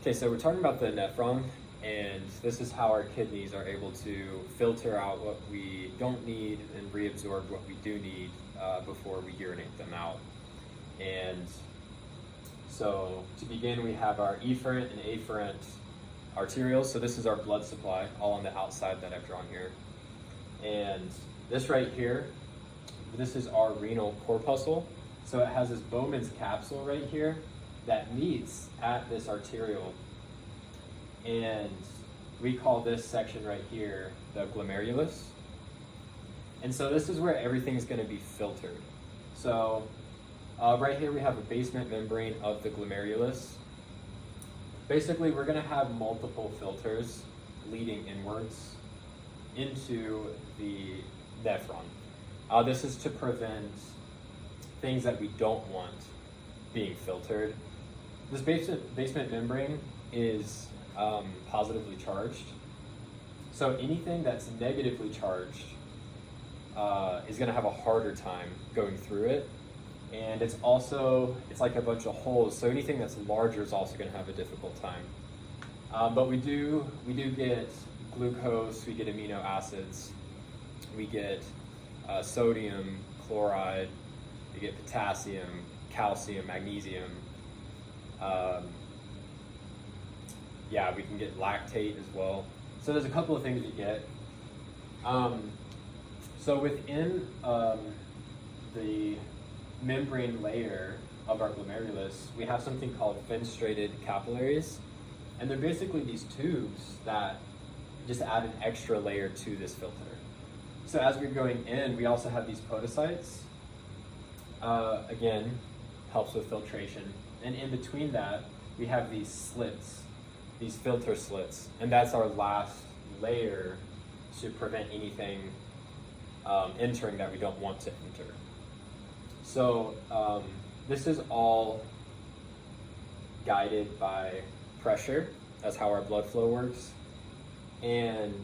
Okay, so we're talking about the nephron, and this is how our kidneys are able to filter out what we don't need and reabsorb what we do need before we urinate them out. And so to begin, we have our efferent and afferent arterioles. So this is our blood supply, all on the outside that I've drawn here. And this right here, this is our renal corpuscle. So it has this Bowman's capsule right here that meets at this arteriole. And we call this section right here the glomerulus. And so this is where everything's going to be filtered. So right here we have a basement membrane of the glomerulus. Basically, we're going to have multiple filters leading inwards into the nephron. This is to prevent things that we don't want being filtered. This basement membrane is positively charged. So anything that's negatively charged is going to have a harder time going through it. And it's like a bunch of holes, so anything that's larger is also going to have a difficult time. But we do get glucose, we get amino acids, we get sodium, chloride, we get potassium, calcium, magnesium. We can get lactate as well. So there's a couple of things we get. So within the membrane layer of our glomerulus, we have something called fenestrated capillaries. And they're basically these tubes that just add an extra layer to this filter. So as we're going in, we also have these podocytes. Again, helps with filtration. And in between that, we have these slits, these filter slits. And that's our last layer to prevent anything entering that we don't want to enter. So this is all guided by pressure. That's how our blood flow works. And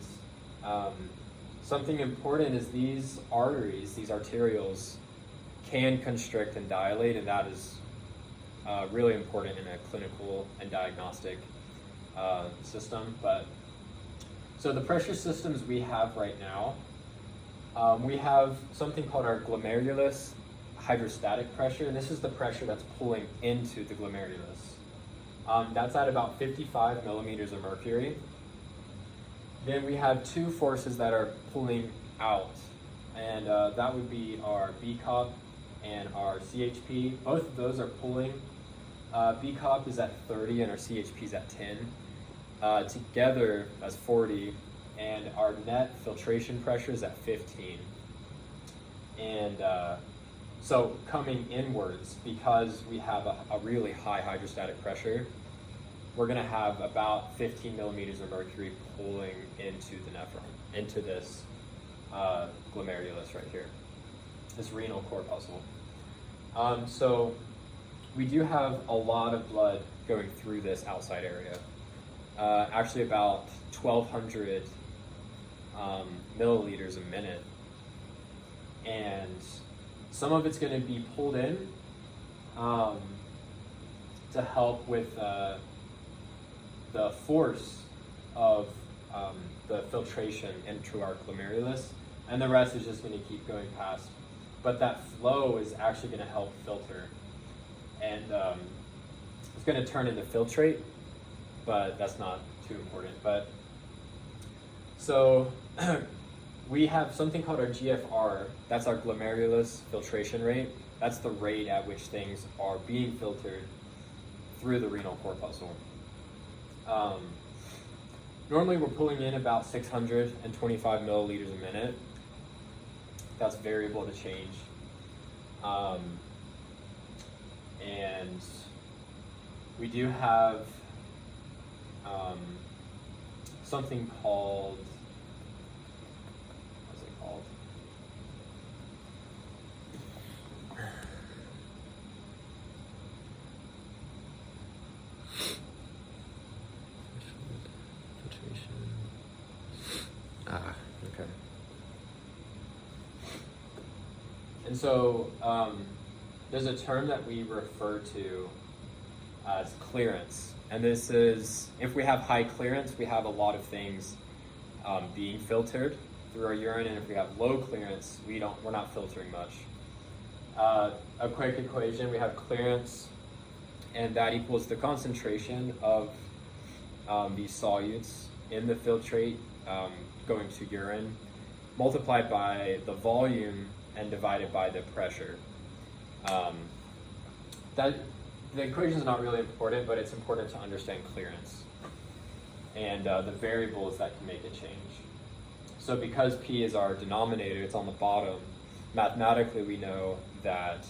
something important is these arteries, these arterioles, can constrict and dilate, and that is really important in a clinical and diagnostic system. So the pressure systems we have right now, we have something called our glomerulus hydrostatic pressure, and this is the pressure that's pulling into the glomerulus. That's at about 55 millimeters of mercury. Then we have two forces that are pulling out, and that would be our BCOP and our CHP. Both of those are pulling. BCOP is at 30 and our CHP is at 10. Together, that's 40, and our net filtration pressure is at 15. And so coming inwards, because we have a really high hydrostatic pressure, we're going to have about 15 millimeters of mercury pulling into the nephron, into this glomerulus right here, this renal corpuscle. So we do have a lot of blood going through this outside area. Actually about 1,200 milliliters a minute. And some of it's going to be pulled in to help with the force of the filtration into our glomerulus, and the rest is just going to keep going past. But that flow is actually going to help filter, and it's going to turn into filtrate, but that's not too important. But so we have something called our GFR. That's our glomerulus filtration rate. That's the rate at which things are being filtered through the renal corpuscle. Normally we're pulling in about 625 milliliters a minute. That's variable to change. And we do have something called, what's it called? Okay. And so there's a term that we refer to as clearance. And this is, if we have high clearance, we have a lot of things being filtered through our urine, and if we have low clearance, we're not filtering much. A quick equation, we have clearance, and that equals the concentration of these solutes in the filtrate going to urine, multiplied by the volume and divided by the pressure. The equation is not really important, but it's important to understand clearance and the variables that can make a change. So because P is our denominator, it's on the bottom, mathematically we know that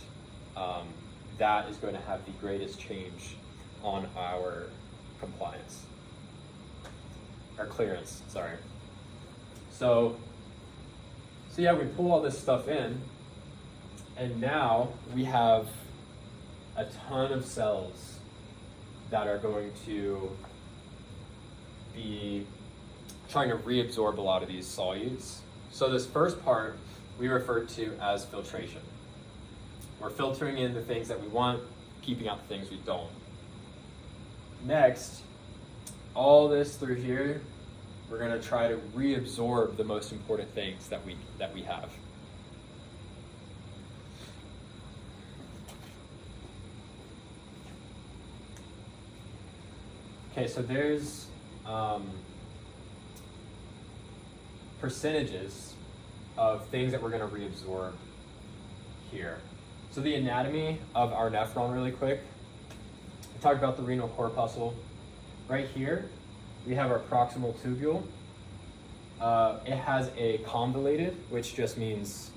that is going to have the greatest change on our compliance, our clearance, sorry. So yeah, we pull all this stuff in, and now we have a ton of cells that are going to be trying to reabsorb a lot of these solutes. So this first part we refer to as filtration. We're filtering in the things that we want, keeping out the things we don't. Next, all this through here, we're going to try to reabsorb the most important things that we have. Okay, so there's percentages of things that we're going to reabsorb here. So the anatomy of our nephron really quick. I talked about the renal corpuscle. Right here, we have our proximal tubule. It has a convoluted, which just means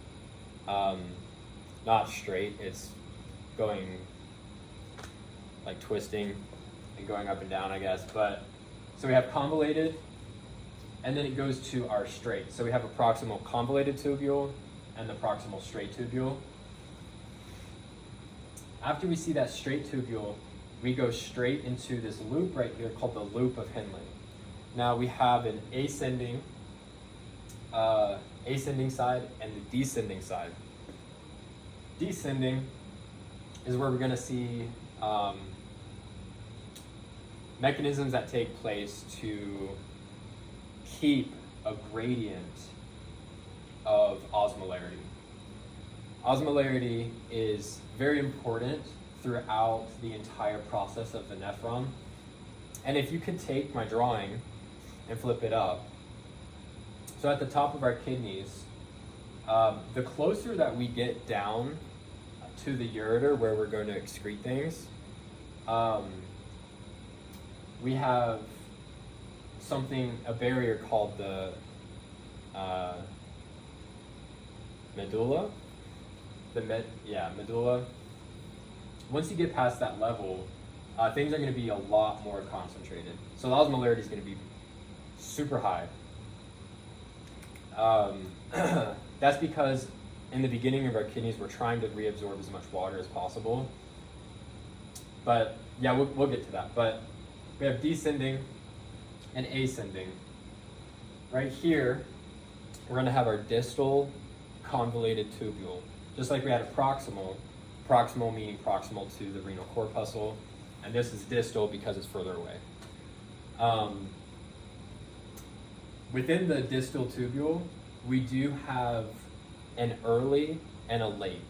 not straight, it's going like twisting and going up and down, I guess. But so we have convoluted, and then it goes to our straight. So we have a proximal convoluted tubule and the proximal straight tubule. After we see that straight tubule, we go straight into this loop right here called the loop of Henle. Now we have an ascending side and the descending side. Descending is where we're going to see mechanisms that take place to keep a gradient of osmolarity. Osmolarity is very important throughout the entire process of the nephron. And if you could take my drawing and flip it up, so at the top of our kidneys, the closer that we get down to the ureter where we're going to excrete things, we have a barrier called the medulla. Medulla. Once you get past that level, things are going to be a lot more concentrated. So the osmolarity is going to be super high. That's because in the beginning of our kidneys, we're trying to reabsorb as much water as possible. But yeah, we'll get to that. But we have descending and ascending. Right here, we're going to have our distal convoluted tubule. Just like we had a proximal meaning proximal to the renal corpuscle, and this is distal because it's further away. Within the distal tubule, we do have an early and a late.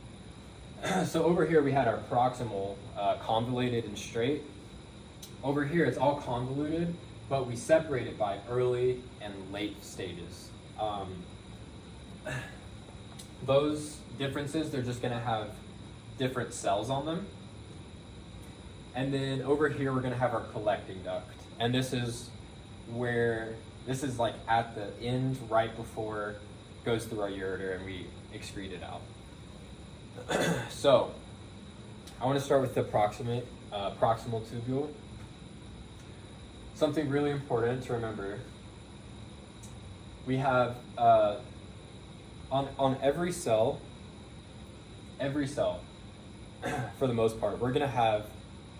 So over here we had our proximal convoluted and straight. Over here it's all convoluted, but we separate it by early and late stages. Those differences, they're just going to have different cells on them. And then over here we're going to have our collecting duct, and this is like at the end right before it goes through our ureter and we excrete it out. So I want to start with the proximal tubule. Something really important to remember: we have on every cell, for the most part, we're going to have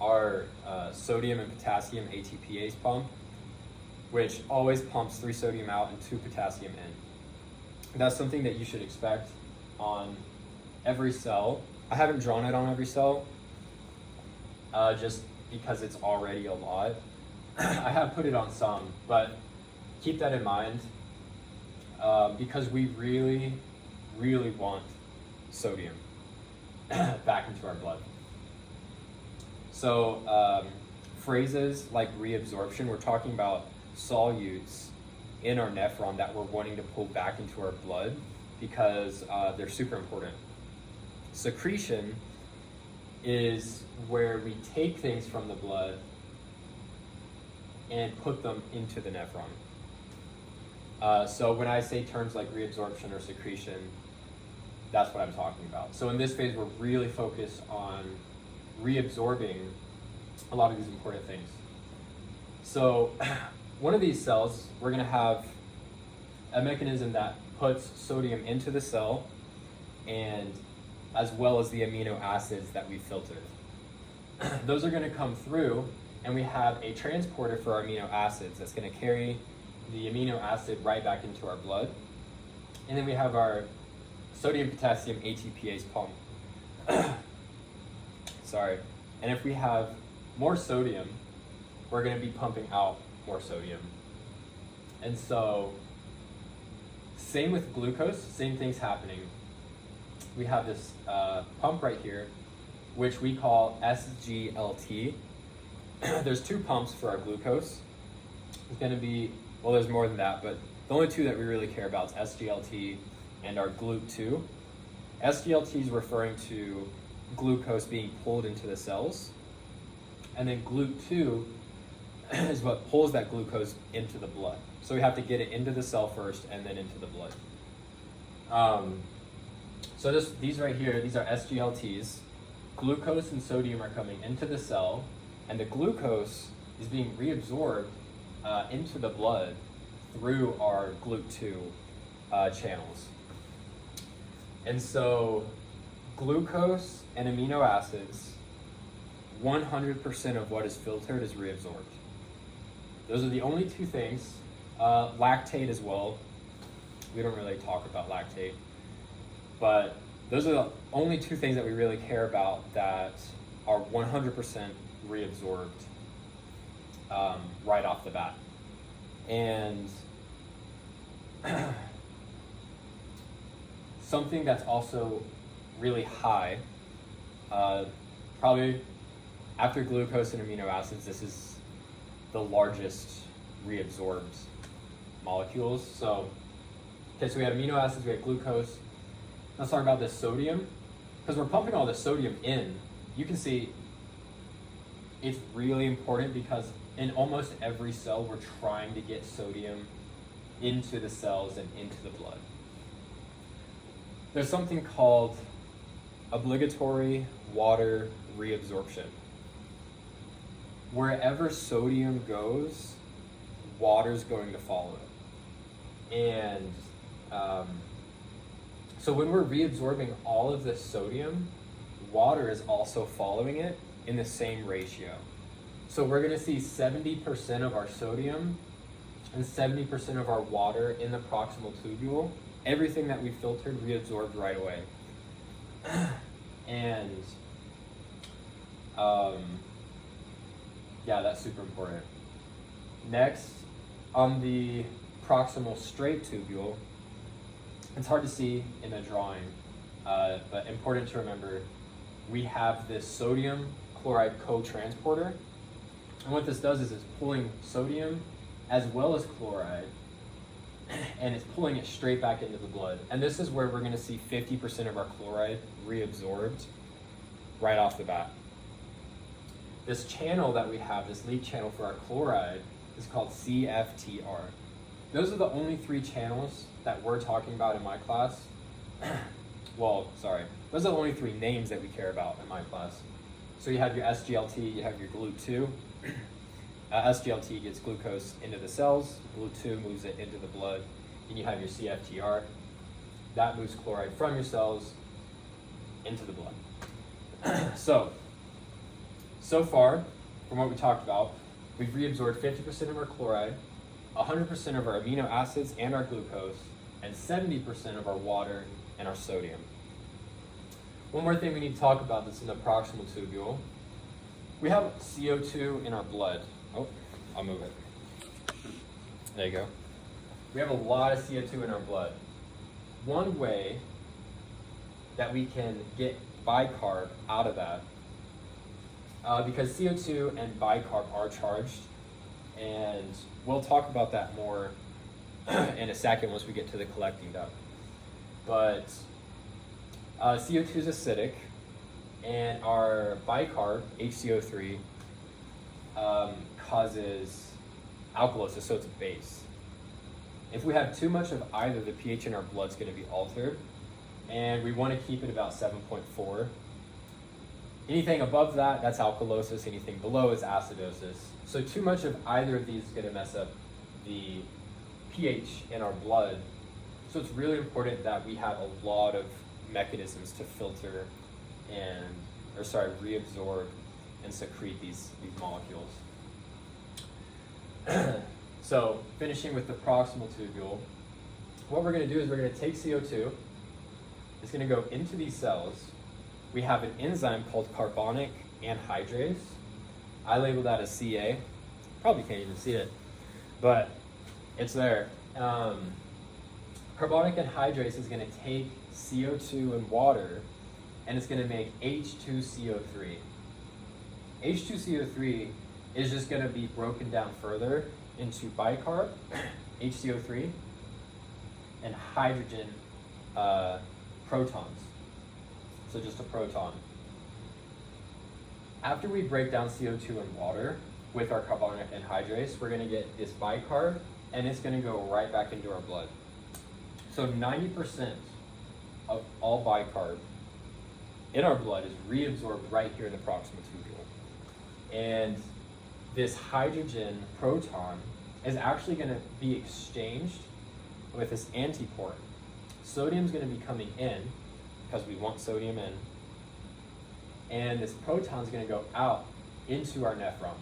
our sodium and potassium ATPase pump, which always pumps 3 sodium out and 2 potassium in. That's something that you should expect on every cell. I haven't drawn it on every cell, just because it's already a lot. I have put it on some, but keep that in mind because we really, really want sodium back into our blood. So phrases like reabsorption, we're talking about solutes in our nephron that we're wanting to pull back into our blood because they're super important. Secretion is where we take things from the blood and put them into the nephron. So when I say terms like reabsorption or secretion, that's what I'm talking about. So in this phase, we're really focused on reabsorbing a lot of these important things. So one of these cells, we're gonna have a mechanism that puts sodium into the cell, and as well as the amino acids that we filtered. Those are gonna come through, and we have a transporter for our amino acids that's gonna carry the amino acid right back into our blood. And then we have our sodium potassium ATPase pump. Sorry. And if we have more sodium, we're gonna be pumping out more sodium. And so, same with glucose, same thing's happening. We have this pump right here, which we call SGLT. There's two pumps for our glucose. It's gonna be, well, there's more than that, but the only two that we really care about is SGLT and our GLUT2. SGLT is referring to glucose being pulled into the cells, and then GLUT2 is what pulls that glucose into the blood. So we have to get it into the cell first and then into the blood. So these right here, these are SGLTs. Glucose and sodium are coming into the cell, and the glucose is being reabsorbed into the blood through our GLUT2 channels. And so glucose and amino acids, 100% of what is filtered is reabsorbed. Those are the only two things. Lactate as well. We don't really talk about lactate, but those are the only two things that we really care about that are 100% reabsorbed right off the bat. And something that's also really high, probably after glucose and amino acids, this is the largest reabsorbed molecules. So, okay, so we have amino acids, we have glucose. Let's talk about this sodium. Because we're pumping all the sodium in, you can see it's really important because in almost every cell, we're trying to get sodium into the cells and into the blood. There's something called obligatory water reabsorption. Wherever sodium goes, water's going to follow it. And so when we're reabsorbing all of this sodium, water is also following it in the same ratio. So we're gonna see 70% of our sodium and 70% of our water in the proximal tubule. Everything that we filtered reabsorbed right away. And yeah, that's super important. Next, on the proximal straight tubule, it's hard to see in the drawing, but important to remember, we have this sodium chloride co-transporter. And what this does is it's pulling sodium as well as chloride, and it's pulling it straight back into the blood. And this is where we're gonna see 50% of our chloride reabsorbed right off the bat. This channel that we have, this leak channel for our chloride, is called CFTR. Those are the only three channels that we're talking about in my class. Well, sorry, those are the only three names that we care about in my class. So you have your SGLT, you have your GLUT2. SGLT gets glucose into the cells, GLUT2 moves it into the blood, and you have your CFTR. That moves chloride from your cells into the blood. So far, from what we talked about, we've reabsorbed 50% of our chloride, 100% of our amino acids and our glucose, and 70% of our water and our sodium. One more thing we need to talk about that's in the proximal tubule We have CO2 in our blood. Oh, I'll move it. There you go. We have a lot of CO2 in our blood. One way that we can get bicarb out of that, because CO2 and bicarb are charged, and we'll talk about that more in a second once we get to the collecting duct. But CO2 is acidic, and our bicarb, HCO3, causes alkalosis, so it's a base. If we have too much of either, the pH in our blood is going to be altered, and we want to keep it about 7.4. Anything above that, that's alkalosis. Anything below is acidosis. So too much of either of these is going to mess up the pH in our blood. So it's really important that we have a lot of mechanisms to filter reabsorb and secrete these molecules. So finishing with the proximal tubule, what we're going to do is we're going to take CO2. It's going to go into these cells. We have an enzyme called carbonic anhydrase. I label that as CA. Probably can't even see it, but it's there. Carbonic anhydrase is going to take CO2 and water, and it's going to make H2CO3. H2CO3 is just going to be broken down further into bicarb, HCO3, and hydrogen protons. So just a proton. After we break down CO2 and water with our carbonic anhydrase, we're going to get this bicarb, and it's going to go right back into our blood. So 90% of all bicarb in our blood is reabsorbed right here in the proximal tubule. And this hydrogen proton is actually going to be exchanged with this antiport. Sodium is going to be coming in because we want sodium in, and this proton is going to go out into our nephron.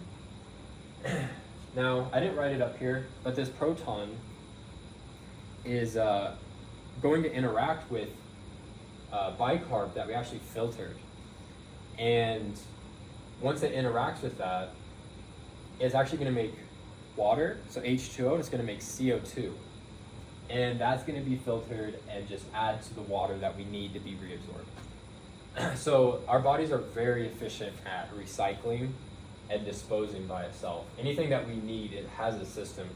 Now, I didn't write it up here, but this proton is going to interact with bicarb that we actually filtered. And once it interacts with that, it's actually going to make water, so H2O, and it's going to make CO2. And that's going to be filtered and just add to the water that we need to be reabsorbed. So our bodies are very efficient at recycling and disposing by itself. Anything that we need, it has a system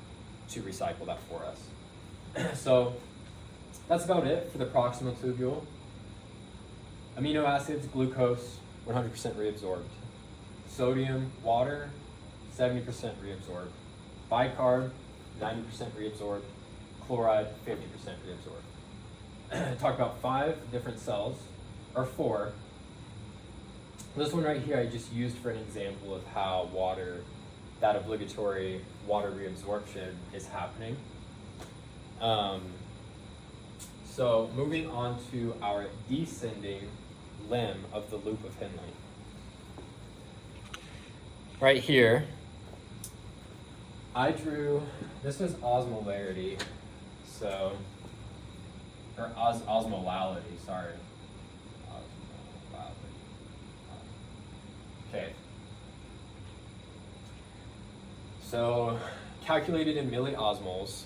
to recycle that for us. So that's about it for the proximal tubule. Amino acids, glucose, 100% reabsorbed. Sodium, water, 70% reabsorbed. Bicarb, 90% reabsorbed. Chloride, 50% reabsorbed. Talk about 5 different cells, or 4. This one right here I just used for an example of how that obligatory water reabsorption is happening. So moving on to our descending limb of the loop of Henle. Right here, I drew, this was osmolarity, or osmolality, sorry. Okay. So, calculated in milliosmoles,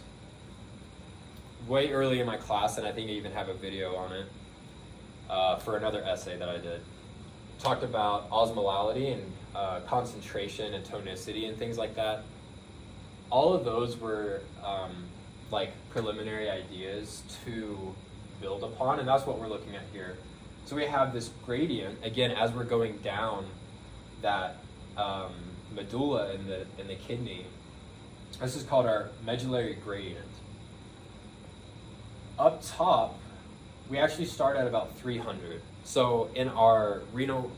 way early in my class, and I think I even have a video on it for another essay that I did. Talked about osmolality and concentration and tonicity and things like that. All of those were like preliminary ideas to build upon, and that's what we're looking at here. So we have this gradient, again, as we're going down that medulla in the kidney. This is called our medullary gradient. Up top, we actually start at about 300. So in our renal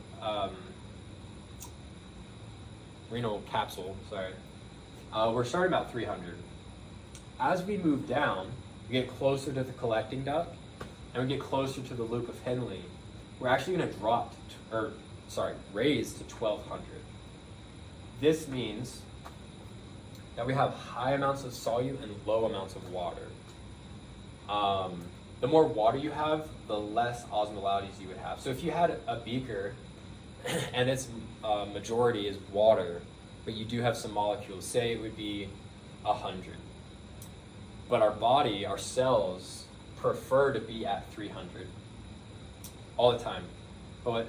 capsule, we're starting about 300. As we move down, we get closer to the collecting duct, and we get closer to the loop of Henle. We're actually going to raise to 1200. This means that we have high amounts of solute and low amounts of water. The more water you have, the less osmolalities you would have. So if you had a beaker and its majority is water, but you do have some molecules. Say it would be 100. But our body, our cells, prefer to be at 300 all the time. But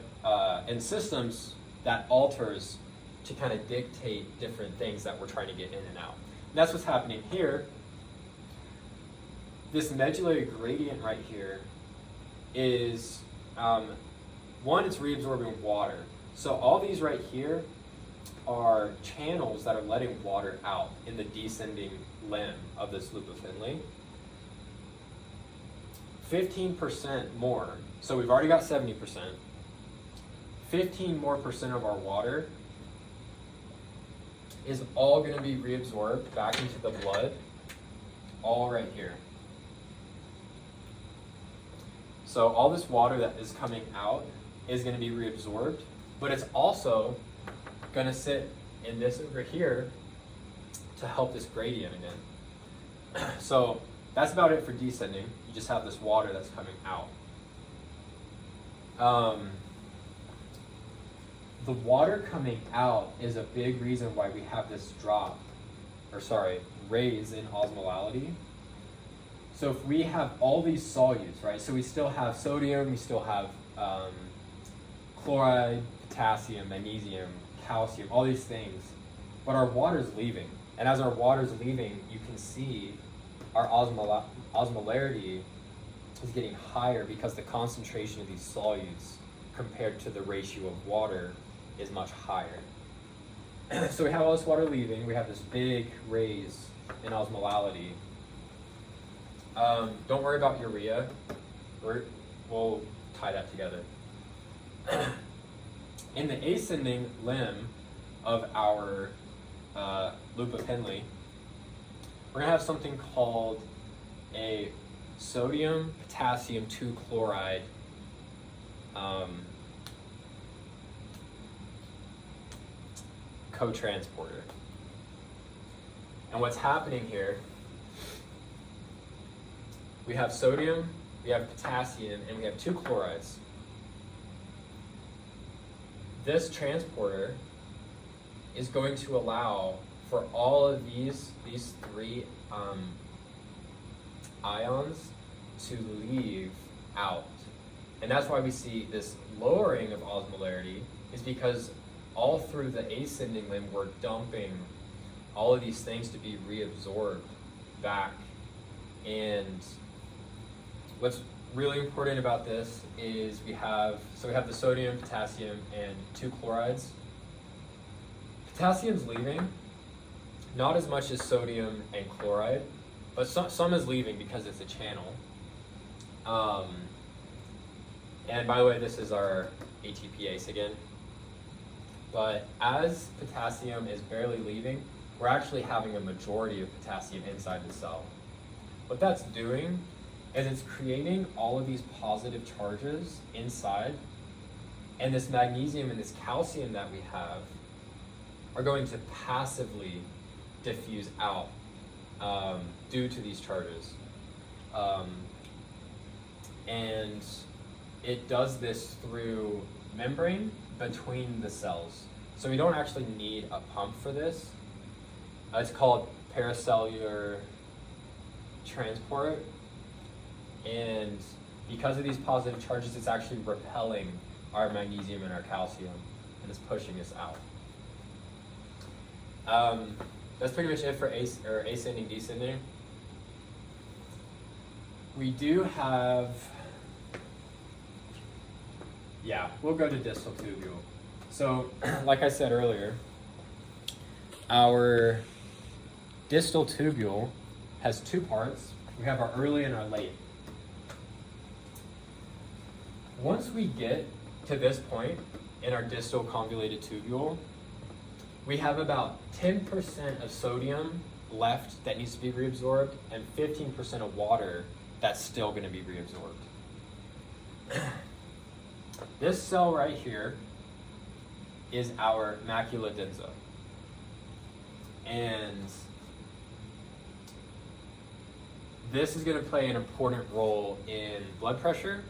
in systems, that alters to kind of dictate different things that we're trying to get in and out. And that's what's happening here. This medullary gradient right here is, one, it's reabsorbing water. So all these right here are channels that are letting water out in the descending limb of this loop of Finley. 15% more, so we've already got 70%. 15% more of our water is all going to be reabsorbed back into the blood, all right here. So all this water that is coming out is going to be reabsorbed, but it's also going to sit in this over here to help this gradient again. So that's about it for descending. You just have this water that's coming out. The water coming out is a big reason why we have this raise in osmolality. So if we have all these solutes, right? So we still have sodium, we still have chloride, potassium, magnesium, calcium, all these things, but our water's leaving. And as our water's leaving, you can see our osmolarity is getting higher because the concentration of these solutes compared to the ratio of water is much higher. So we have all this water leaving, we have this big raise in osmolality. Don't worry about urea, we'll tie that together. In the ascending limb of our loop of Henle, we're going to have something called a sodium potassium 2-chloride co-transporter. And what's happening here, we have sodium, we have potassium, and we have 2 chlorides. This transporter is going to allow for all of these 3 ions to leave out. And that's why we see this lowering of osmolarity, is because all through the ascending limb, we're dumping all of these things to be reabsorbed back. And what's really important about this is we have the sodium, potassium, and 2 chlorides. Potassium's leaving, not as much as sodium and chloride, but some is leaving because it's a channel. And by the way, this is our ATPase again. But as potassium is barely leaving, we're actually having a majority of potassium inside the cell. What that's doing is it's creating all of these positive charges inside, and this magnesium and this calcium that we have are going to passively diffuse out due to these charges. And it does this through membrane between the cells. So we don't actually need a pump for this. It's called paracellular transport. And because of these positive charges, it's actually repelling our magnesium and our calcium, and it's pushing us out. That's pretty much it for ascending, descending. We do have, we'll go to distal tubule. So, like I said earlier, our distal tubule has 2 parts. We have our early and our late. Once we get to this point in our distal convoluted tubule, we have about 10% of sodium left that needs to be reabsorbed and 15% of water that's still going to be reabsorbed. This cell right here is our macula densa. And this is going to play an important role in blood pressure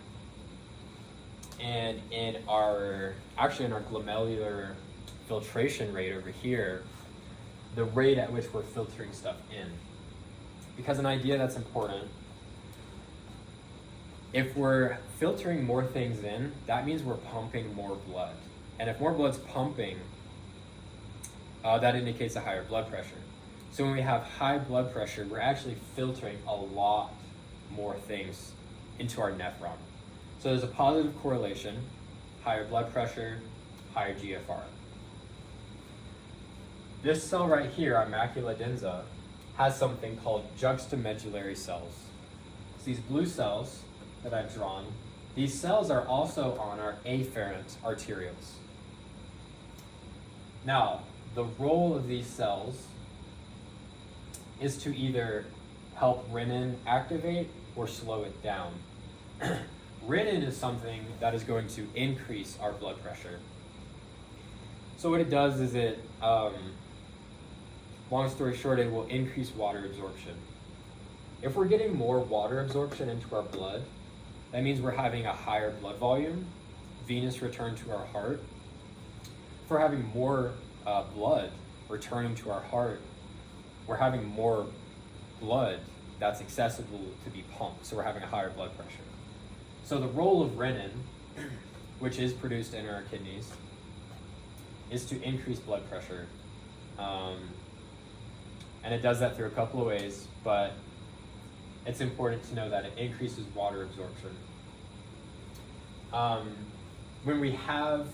And in our glomerular filtration rate over here, the rate at which we're filtering stuff in. Because an idea that's important, if we're filtering more things in, that means we're pumping more blood. And if more blood's pumping, that indicates a higher blood pressure. So when we have high blood pressure, we're actually filtering a lot more things into our nephron. So there's a positive correlation, higher blood pressure, higher GFR. This cell right here, our macula densa, has something called juxtamedullary cells. So these blue cells that I've drawn, these cells are also on our afferent arterioles. Now, the role of these cells is to either help renin activate or slow it down. Renin is something that is going to increase our blood pressure. So what it does is it, long story short, it will increase water absorption. If we're getting more water absorption into our blood, that means we're having a higher blood volume, venous return to our heart. If we're having more blood returning to our heart, we're having more blood that's accessible to be pumped, so we're having a higher blood pressure. So the role of renin, which is produced in our kidneys, is to increase blood pressure. And it does that through a couple of ways, but it's important to know that it increases water absorption. When we have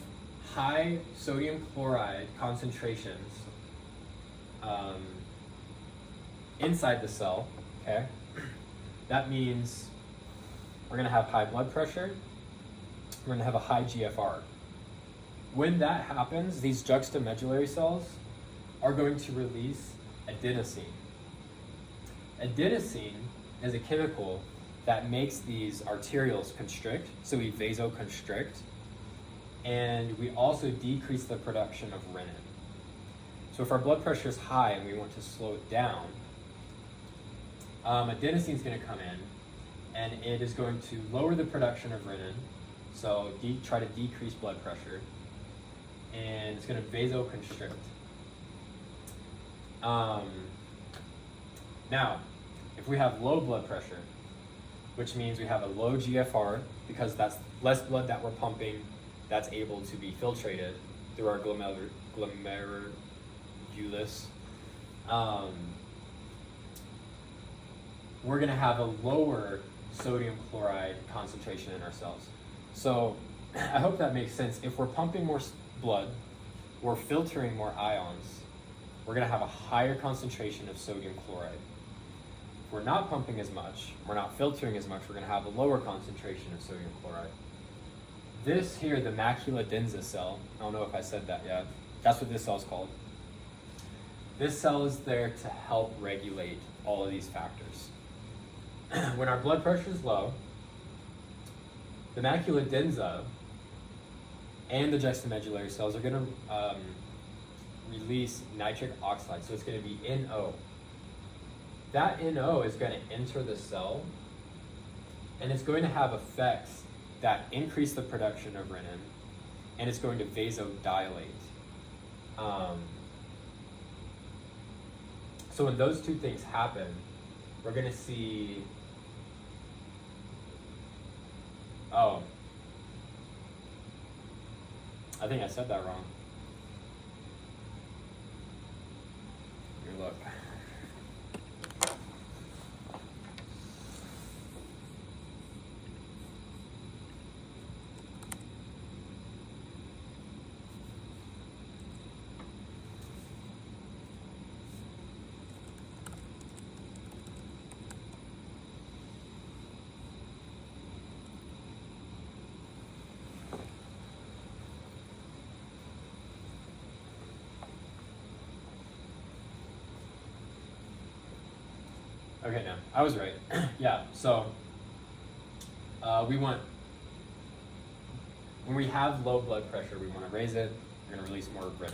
high sodium chloride concentrations inside the cell, okay, that means we're going to have high blood pressure, we're going to have a high GFR. When that happens, these juxtamedullary cells are going to release adenosine. Adenosine is a chemical that makes these arterioles constrict, so we vasoconstrict, and we also decrease the production of renin. So if our blood pressure is high and we want to slow it down, adenosine is going to come in, and it is going to lower the production of renin, so try to decrease blood pressure, and it's going to vasoconstrict. Now, if we have low blood pressure, which means we have a low GFR, because that's less blood that we're pumping that's able to be filtrated through our glomerulus, we're going to have a lower sodium chloride concentration in our cells. So I hope that makes sense. If we're pumping more blood, we're filtering more ions, we're going to have a higher concentration of sodium chloride. If we're not pumping as much, we're not filtering as much, we're going to have a lower concentration of sodium chloride. This here, the macula densa cell, I don't know if I said that yet, that's what this cell is called. This cell is there to help regulate all of these factors. When our blood pressure is low, the macula densa and the juxtamedullary cells are going to release nitric oxide, so it's going to be NO. That NO is going to enter the cell, and it's going to have effects that increase the production of renin, and it's going to vasodilate. So when those two things happen, we're going to see, I think I said that wrong. Here, look. Okay, now, I was right. Yeah, so when we have low blood pressure, we want to raise it, we're going to release more renin.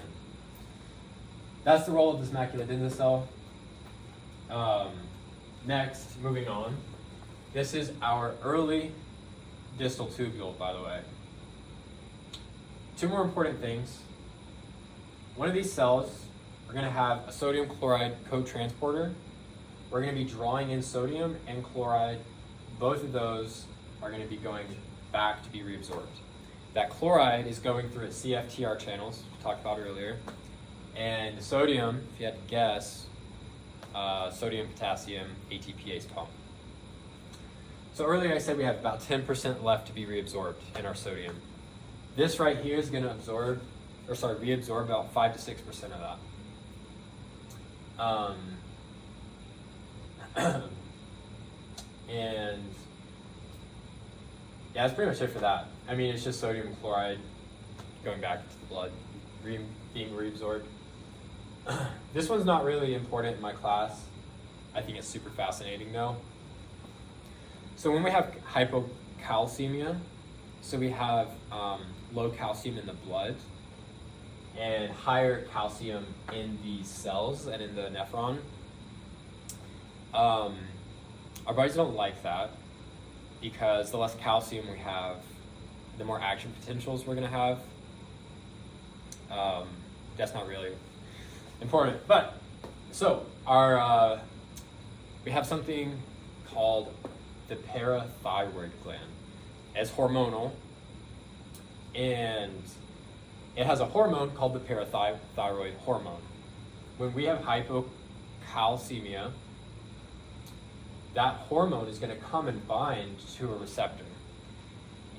That's the role of this macula densa cell. Next, moving on, this is our early distal tubule, by the way. two more important things. One of these cells, we're going to have a sodium chloride co-transporter. We're going to be drawing in sodium and chloride. Both of those are going to be going back to be reabsorbed. That chloride is going through its CFTR channels, we talked about earlier. And the sodium, if you had to guess, sodium, potassium, ATPase pump. So earlier I said we have about 10% left to be reabsorbed in our sodium. This right here is going to reabsorb about 5 to 6% of that. And yeah, that's pretty much it for that. I mean, it's just sodium chloride going back into the blood, being reabsorbed. This one's not really important in my class. I think it's super fascinating though. So when we have hypocalcemia, so we have low calcium in the blood and higher calcium in the cells and in the nephron, our bodies don't like that, because the less calcium we have, the more action potentials we're going to have. That's not really important, but so we have something called the parathyroid gland. It's hormonal, and it has a hormone called the parathyroid hormone. When we have hypocalcemia, that hormone is going to come and bind to a receptor,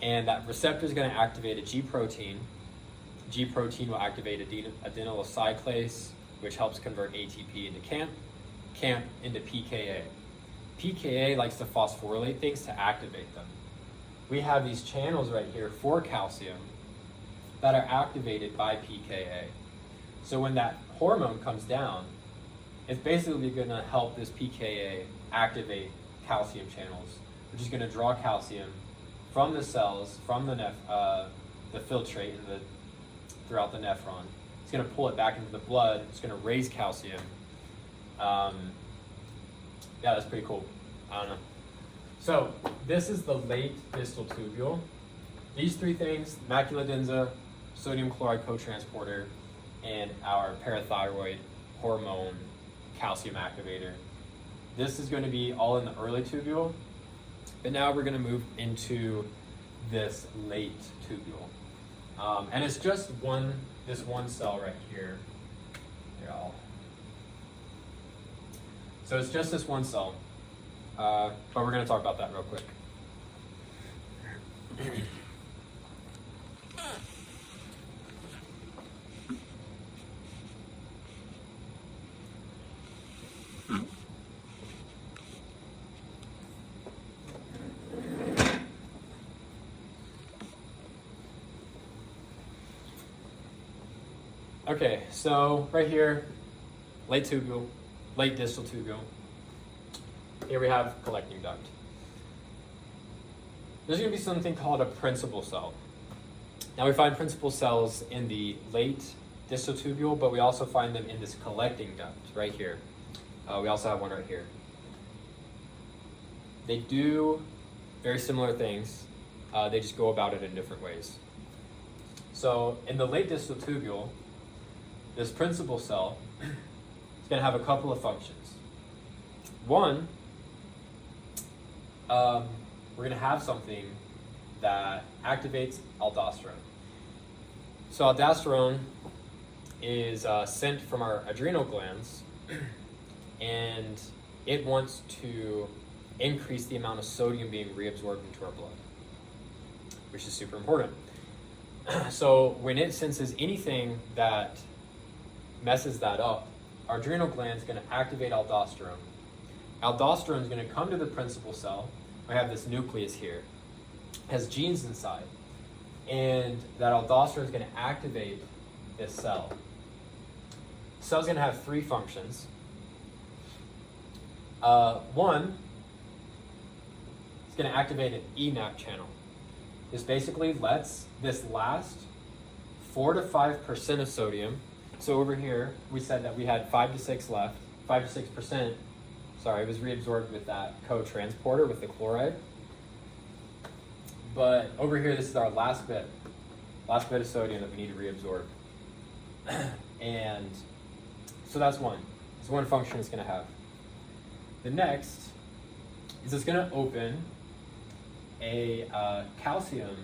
and that receptor is going to activate a G protein. G protein will activate adenylyl cyclase, which helps convert ATP into CAMP into PKA. PKA likes to phosphorylate things to activate them. We have these channels right here for calcium that are activated by PKA. So when that hormone comes down, it's basically going to help this PKA activate calcium channels, which is going to draw calcium from the cells, from the filtrate throughout the nephron. It's going to pull it back into the blood. It's going to raise calcium. Yeah, that's pretty cool. I don't know. So this is the late distal tubule. These three things: macula densa, sodium chloride co-transporter, and our parathyroid hormone calcium activator. This is going to be all in the early tubule, but now we're going to move into this late tubule. And it's just this one cell right here. So it's just this one cell, but we're going to talk about that real quick. Okay, so right here, late distal tubule. Here we have collecting duct. There's going to be something called a principal cell. Now we find principal cells in the late distal tubule, but we also find them in this collecting duct right here. We also have one right here. They do very similar things. They just go about it in different ways. So in the late distal tubule, this principal cell is going to have a couple of functions. One, we're going to have something that activates aldosterone. So aldosterone is sent from our adrenal glands, and it wants to increase the amount of sodium being reabsorbed into our blood, which is super important. So when it senses anything that messes that up, our adrenal gland is going to activate aldosterone. Aldosterone is going to come to the principal cell. I have this nucleus here. It has genes inside. And that aldosterone is going to activate this cell. The cell's going to have three functions. One, it's going to activate an EMAP channel. This basically lets this last 4 to 5% of sodium. So over here, we said that we had 5 to 6 left. 5 to 6%, sorry, it was reabsorbed with that co-transporter with the chloride. But over here, this is our last bit. last bit of sodium that we need to reabsorb. And so that's one. It's one function it's going to have. The next is it's going to open a potassium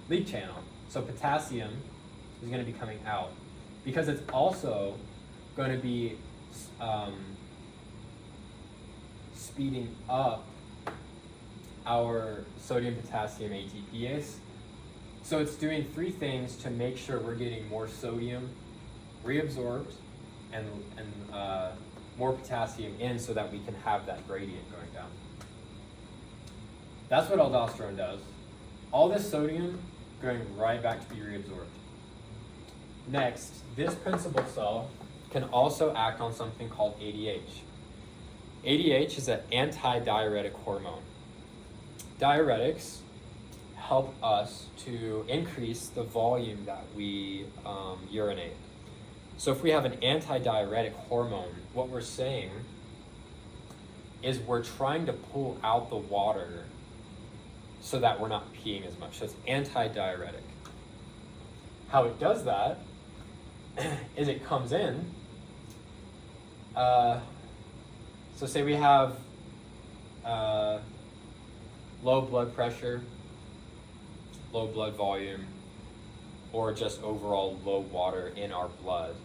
leak channel. So potassium is going to be coming out because it's also going to be speeding up our sodium potassium ATPase. So it's doing three things to make sure we're getting more sodium reabsorbed and more potassium in so that we can have that gradient going down. That's what aldosterone does. All this sodium going right back to be reabsorbed. Next, this principal cell can also act on something called ADH. ADH is an anti-diuretic hormone. Diuretics help us to increase the volume that we urinate. So if we have an anti-diuretic hormone, what we're saying is we're trying to pull out the water so that we're not peeing as much. So it's anti-diuretic. How it does that is it comes in. So say we have low blood pressure, low blood volume, or just overall low water in our blood.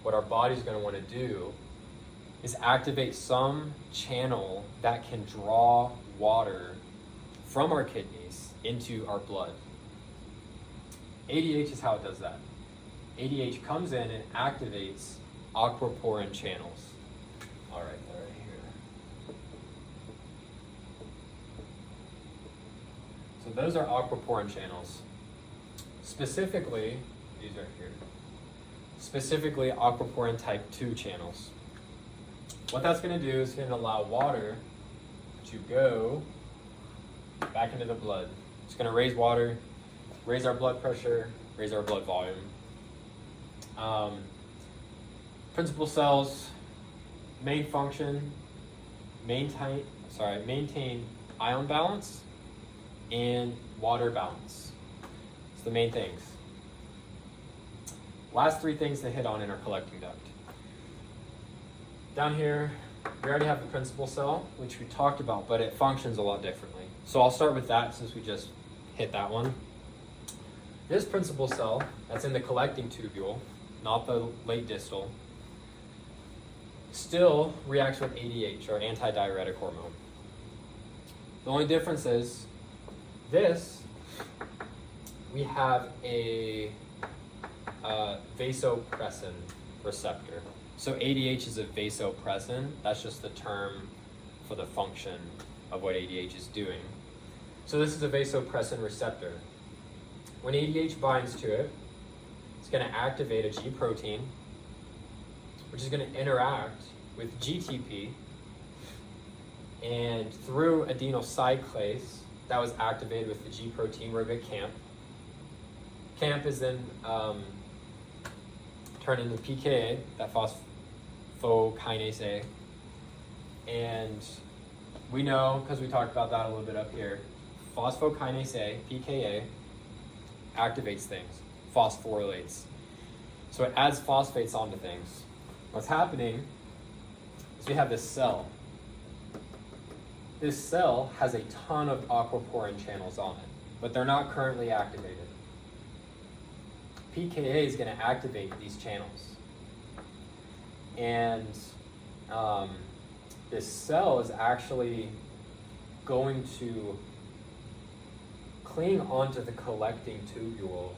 What our body's going to want to do is activate some channel that can draw water from our kidneys into our blood. ADH is how it does that. ADH comes in and activates aquaporin channels. All right, they're right here. So those are aquaporin channels. Specifically, these are here. Specifically, aquaporin type 2 channels. What that's going to do is going to allow water to go back into the blood. It's going to raise water, raise our blood pressure, raise our blood volume. Principal cells, main function, maintain ion balance and water balance. It's the main things. Last three things to hit on in our collecting duct. Down here, we already have the principal cell, which we talked about, but it functions a lot differently. So I'll start with that since we just hit that one. This principal cell that's in the collecting tubule, not the late distal, still reacts with ADH, or anti-diuretic hormone. The only difference is this, we have a vasopressin receptor. So ADH is a vasopressin. That's just the term for the function of what ADH is doing. So this is a vasopressin receptor. When ADH binds to it, it's going to activate a G protein, which is going to interact with GTP, and through adenyl cyclase that was activated with the G protein, we're going to CAMP. CAMP is then turned into PKA, that phosphokinase A, and we know, because we talked about that a little bit up here, phosphokinase A, PKA, activates things, phosphorylates. So it adds phosphates onto things. What's happening is we have this cell. This cell has a ton of aquaporin channels on it, but they're not currently activated. PKA is going to activate these channels. And this cell is actually going to cling onto the collecting tubule,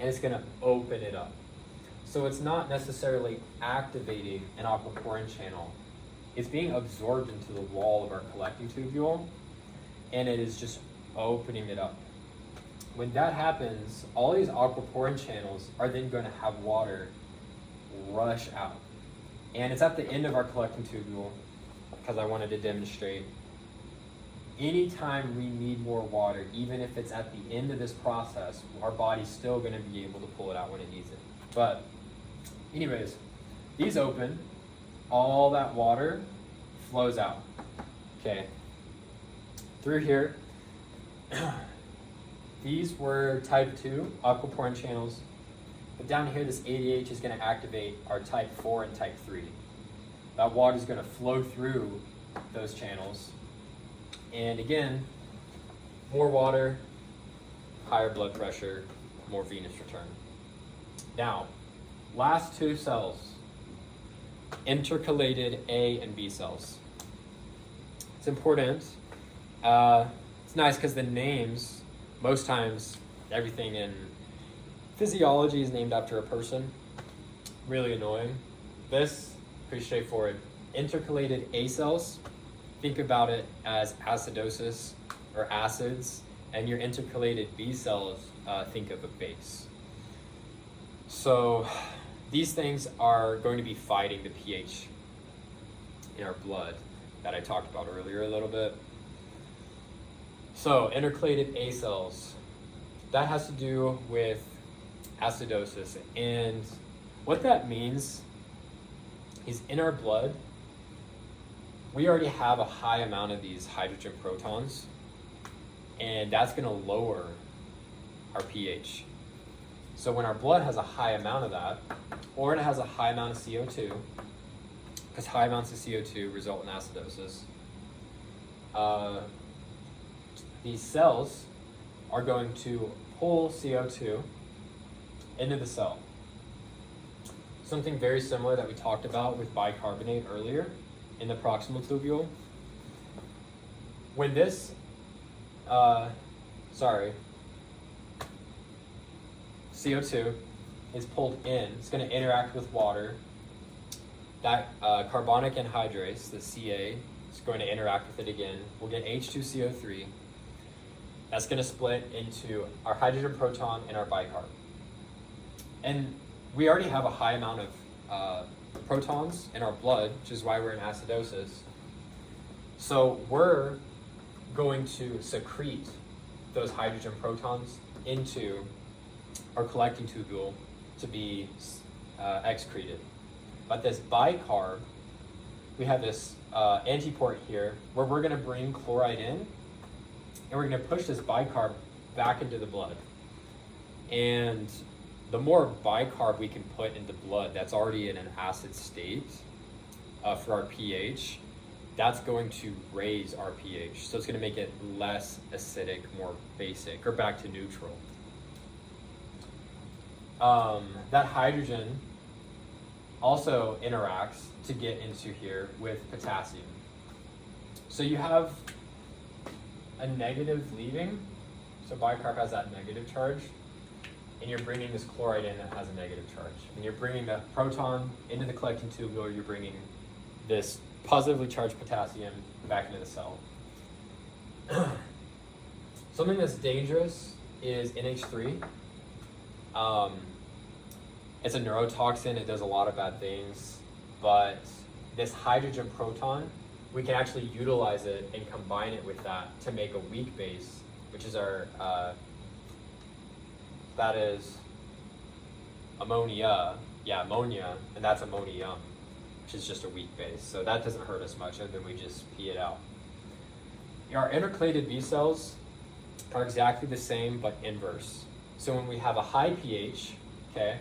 and it's going to open it up. So it's not necessarily activating an aquaporin channel. It's being absorbed into the wall of our collecting tubule, and it is just opening it up. When that happens, all these aquaporin channels are then going to have water rush out. And it's at the end of our collecting tubule, because I wanted to demonstrate. Anytime we need more water, even if it's at the end of this process, our body's still going to be able to pull it out when it needs it. But anyways, these open, all that water flows out. Okay, through here, these were type 2 aquaporin channels, but down here this ADH is going to activate our type 4 and type 3. That water is going to flow through those channels, and again, more water, higher blood pressure, more venous return. Now, last two cells, intercalated A and B cells. It's important. It's nice because the names, most times, everything in physiology is named after a person. Really annoying. This, pretty straightforward. Intercalated A cells, think about it as acidosis or acids, and your intercalated B cells, think of a base. So these things are going to be fighting the pH in our blood that I talked about earlier a little bit. So intercalated A cells, that has to do with acidosis. And what that means is in our blood, we already have a high amount of these hydrogen protons, and that's going to lower our pH. So when our blood has a high amount of that, or it has a high amount of CO2, because high amounts of CO2 result in acidosis, these cells are going to pull CO2 into the cell. Something very similar that we talked about with bicarbonate earlier in the proximal tubule. When this, CO2 is pulled in, it's going to interact with water. That carbonic anhydrase, the Ca, is going to interact with it again. We'll get H2CO3. That's going to split into our hydrogen proton and our bicarb. And we already have a high amount of protons in our blood, which is why we're in acidosis. So we're going to secrete those hydrogen protons into our collecting tubule to be excreted. But this bicarb, we have this antiport here where we're going to bring chloride in, and we're going to push this bicarb back into the blood. And the more bicarb we can put into blood that's already in an acid state for our pH, that's going to raise our pH. So it's going to make it less acidic, more basic, or back to neutral. That hydrogen also interacts to get into here with potassium. So you have a negative leaving, so bicarb has that negative charge, and you're bringing this chloride in that has a negative charge. And you're bringing that proton into the collecting tubule, you're bringing this positively charged potassium back into the cell. Something that's dangerous is NH3. It's a neurotoxin, it does a lot of bad things, but this hydrogen proton, we can actually utilize it and combine it with that to make a weak base, which is our, that is ammonia, and that's ammonium, which is just a weak base. So that doesn't hurt us much, and then we just pee it out. Our intercalated B cells are exactly the same, but inverse. So when we have a high pH, okay,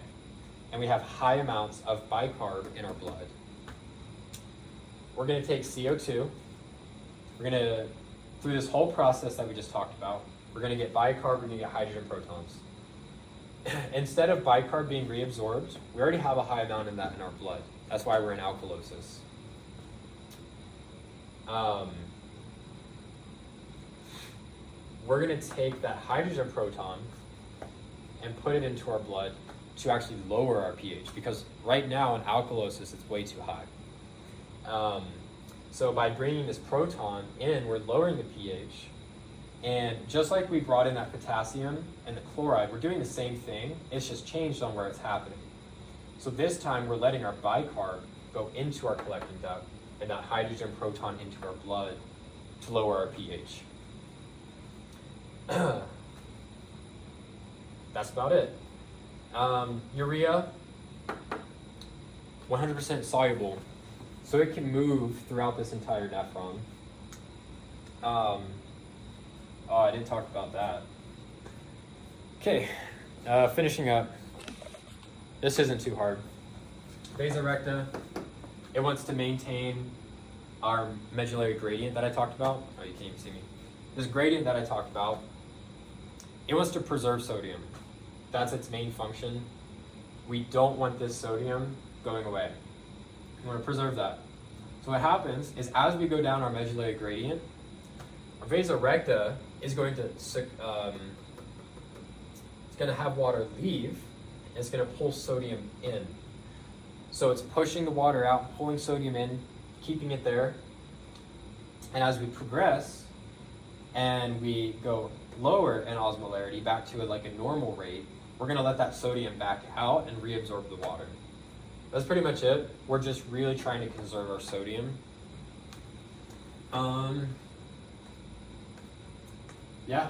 and we have high amounts of bicarb in our blood, we're going to take CO2, we're going to, through this whole process that we just talked about, we're going to get bicarb, we're going to get hydrogen protons. Instead of bicarb being reabsorbed, we already have a high amount of that in our blood. That's why we're in alkalosis. We're going to take that hydrogen proton and put it into our blood to actually lower our pH, because right now in alkalosis it's way too high. So by bringing this proton in, we're lowering the pH, and just like we brought in that potassium and the chloride, we're doing the same thing, it's just changed on where it's happening. So this time we're letting our bicarb go into our collecting duct and that hydrogen proton into our blood to lower our pH. That's about it. Urea, 100% soluble, so it can move throughout this entire nephron. Oh, I didn't talk about that. Okay, finishing up. This isn't too hard. Vasa recta, it wants to maintain our medullary gradient that I talked about. Oh, you can't even see me. This gradient that I talked about, it wants to preserve sodium. That's its main function. We don't want this sodium going away. We want to preserve that. So what happens is as we go down our medullary gradient, our vasa recta is going to it's going to have water leave, and it's going to pull sodium in. So it's pushing the water out, pulling sodium in, keeping it there. And as we progress and we go lower in osmolarity back to like a normal rate, we're going to let that sodium back out and reabsorb the water. That's pretty much it. We're just really trying to conserve our sodium. Yeah.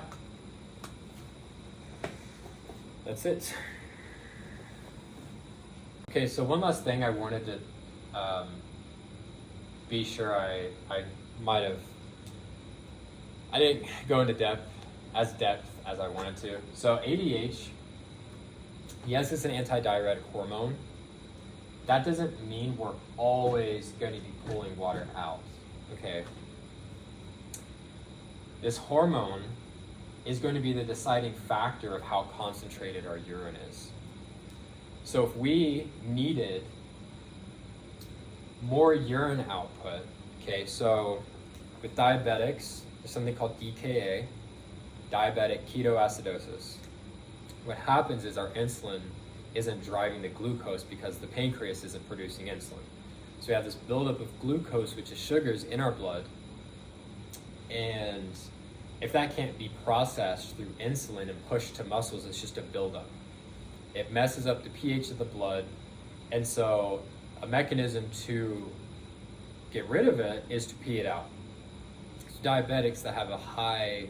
That's it. Okay, so one last thing I wanted to be sure I didn't go into depth as I wanted to. So ADH, yes, it's an antidiuretic hormone. That doesn't mean we're always going to be pulling water out, okay? This hormone is going to be the deciding factor of how concentrated our urine is. So if we needed more urine output, okay, so with diabetics, there's something called DKA, diabetic ketoacidosis. What happens is our insulin isn't driving the glucose because the pancreas isn't producing insulin. So we have this buildup of glucose, which is sugars in our blood, and if that can't be processed through insulin and pushed to muscles, it's just a buildup. It messes up the pH of the blood, and so a mechanism to get rid of it is to pee it out. So diabetics that have a high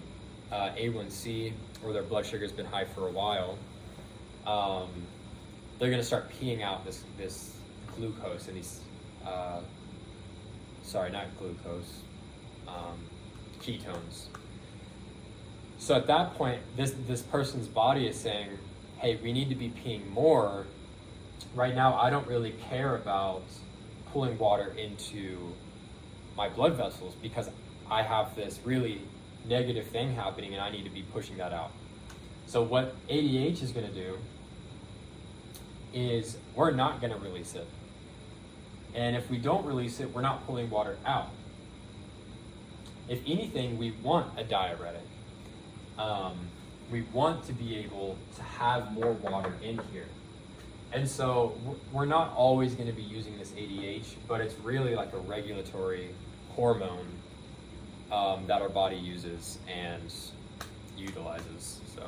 A1C or their blood sugar has been high for a while, they're going to start peeing out this glucose and these, ketones. So at that point, this person's body is saying, hey, we need to be peeing more. Right now, I don't really care about pulling water into my blood vessels because I have this really negative thing happening and I need to be pushing that out. So what ADH is going to do is we're not going to release it. And if we don't release it, we're not pulling water out. If anything, we want a diuretic. We want to be able to have more water in here. And so we're not always going to be using this ADH, but it's really like a regulatory hormone that our body uses and utilizes. So.